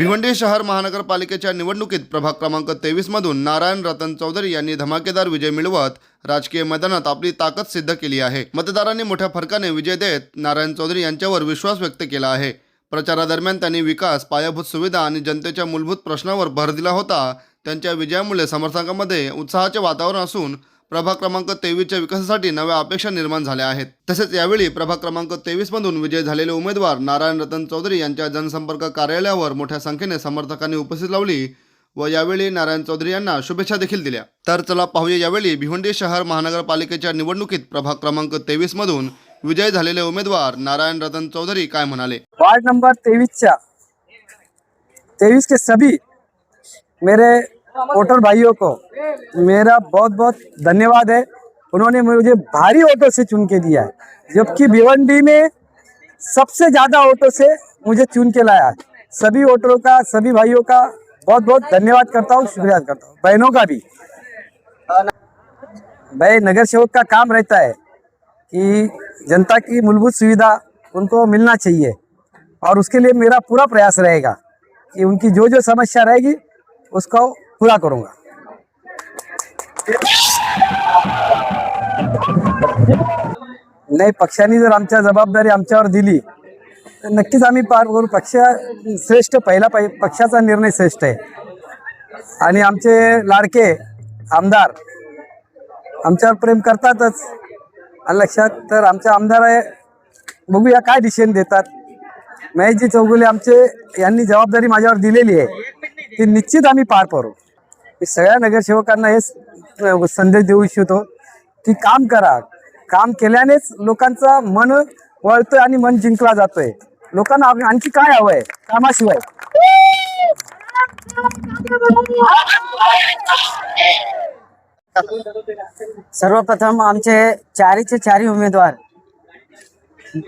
भिवंडी शहर महानगरपालिकेच्या निवडणुकीत प्रभाग क्रमांक 23 मधून नारायण रतन चौधरी यांनी धमाकेदार विजय मिळवत राजकीय मैदानात आपली ताकद सिद्ध केली आहे। मतदारांनी मोठ्या फरकाने विजय देत नारायण चौधरी यांच्यावर विश्वास व्यक्त केला आहे। प्रचारादरम्यान त्यांनी विकास, पायाभूत सुविधा आणि जनतेच्या मूलभूत प्रश्नांवर भर दिला होता। त्यांच्या विजयामुळे समर्थकांमध्ये उत्साहाचे वातावरण असून प्रभाग क्रमांक 23च्या विकासासाठी नव्या अपेक्षा निर्माण झाल्या आहेत। तसेच यावेळी प्रभाग क्रमांक 23 मधून विजय झालेले उमेदवार नारायण रतन चौधरी यांच्या जनसंपर्क कार्यालयावर मोठ्या संख्येने समर्थकांनी उपस्थित लावली व यावेळी नारायण चौधरी यांना शुभेच्छा देखील दिल्या। तर चला पाहूया यावेळी भिवंडी शहर महानगरपालिकेच्या निवडणुकीत प्रभाग क्रमांक 23 मधून विजय झालेले उमेदवार नारायण रतन चौधरी काय म्हणाले। वार्ड नंबर 23 के सभी मेरे वोटर भाइयों को मेरा बहुत बहुत धन्यवाद है। उन्होंने मुझे भारी वोटों से चुन के दिया है, जबकि भिवंडी में सबसे ज़्यादा वोटों से मुझे चुन के लाया। सभी वोटरों का, सभी भाइयों का बहुत बहुत धन्यवाद करता हूँ, शुक्रिया करता हूँ। बहनों का भी। भाई नगर सेवक का काम रहता है कि जनता की मूलभूत सुविधा उनको मिलना चाहिए और उसके लिए मेरा पूरा प्रयास रहेगा कि उनकी जो जो समस्या रहेगी उसको पूरा करूंगा। नाही, पक्षाने जर आमच्या जबाबदारी आमच्यावर दिली तर नक्कीच आम्ही पार करू। पक्ष श्रेष्ठ, पहिला पक्षाचा निर्णय श्रेष्ठ आहे आणि आमचे लाडके आमदार आमच्यावर प्रेम करतातच। लक्षात तर आमचे आमदार आहे, बघूया काय डिसिजन देतात। महेशजी चौगुले आमचे यांनी जबाबदारी माझ्यावर दिलेली आहे, ती निश्चित आम्ही पार करू। मी सगळ्या नगरसेवकांना हे संदेश देऊ इच्छितो की काम करा। काम केल्यानेच लोकांचा मन वळतोय आणि मन जिंकला जातोय। लोकांना आणखी काय हवंय कामाशिवाय। सर्वप्रथम आमचे चारीचे चारी उमेदवार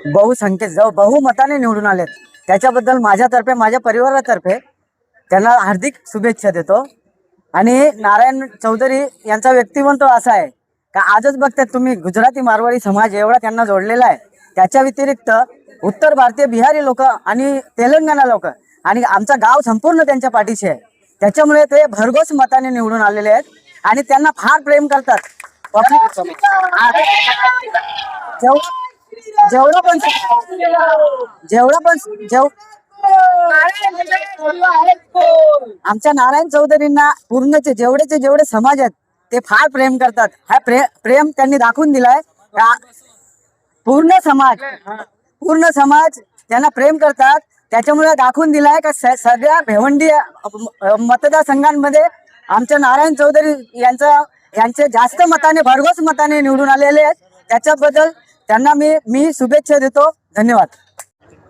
बहुमताने निवडून आलेत, त्याच्याबद्दल माझ्यातर्फे, माझ्या परिवारातर्फे त्यांना हार्दिक शुभेच्छा देतो। आणि नारायण चौधरी यांचा व्यक्तिमत्व असा आहे का आजच बघतात तुम्ही, गुजराती मारवाडी समाज एवढा त्यांना जोडलेला आहे। त्याच्या व्यतिरिक्त उत्तर भारतीय, बिहारी लोक आणि तेलंगणा लोक आणि आमचा गाव संपूर्ण त्यांच्या पाठीशी आहे। त्याच्यामुळे ते भरघोस मताने निवडून आलेले आहेत आणि त्यांना फार प्रेम करतात। आमच्या नारायण चौधरींना पूर्णचे जेवढे समाज आहेत ते फार प्रेम करतात। हा प्रेम त्यांनी दाखवून दिलाय। पूर्ण समाज त्यांना प्रेम करतात, त्याच्यामुळे दाखवून दिलाय का सगळ्या भिवंडी मतदारसंघांमध्ये आमच्या नारायण चौधरी यांचे जास्त मताने, भरघोस मताने निवडून आलेले आहेत। त्याच्याबद्दल त्यांना मी शुभेच्छा देतो। धन्यवाद।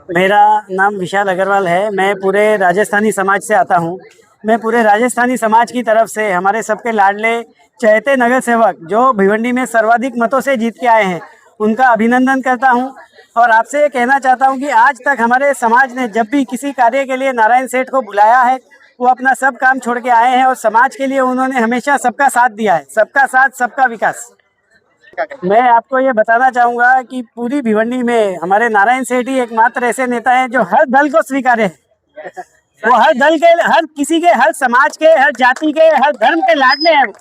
मेरा नाम विशाल अग्रवाल है। मैं पूरे राजस्थानी समाज से आता हूँ। मैं पूरे राजस्थानी समाज की तरफ से हमारे सबके लाडले चहेते नगर सेवक जो भिवंडी में सर्वाधिक मतों से जीत के आए हैं उनका अभिनंदन करता हूँ। और आपसे ये कहना चाहता हूँ कि आज तक हमारे समाज ने जब भी किसी कार्य के लिए नारायण सेठ को बुलाया है, वो अपना सब काम छोड़ के आए हैं और समाज के लिए उन्होंने हमेशा सबका साथ दिया है। सबका साथ, सबका विकास। मैं आपको ये बताना चाहूँगा कि पूरी भिवंडी में हमारे नारायण सेठ ही एकमात्र ऐसे नेता हैं जो हर दल को स्वीकारे हैं। वो हर दल के, हर किसी के, हर समाज के, हर जाति के, हर धर्म के लाडले हैं।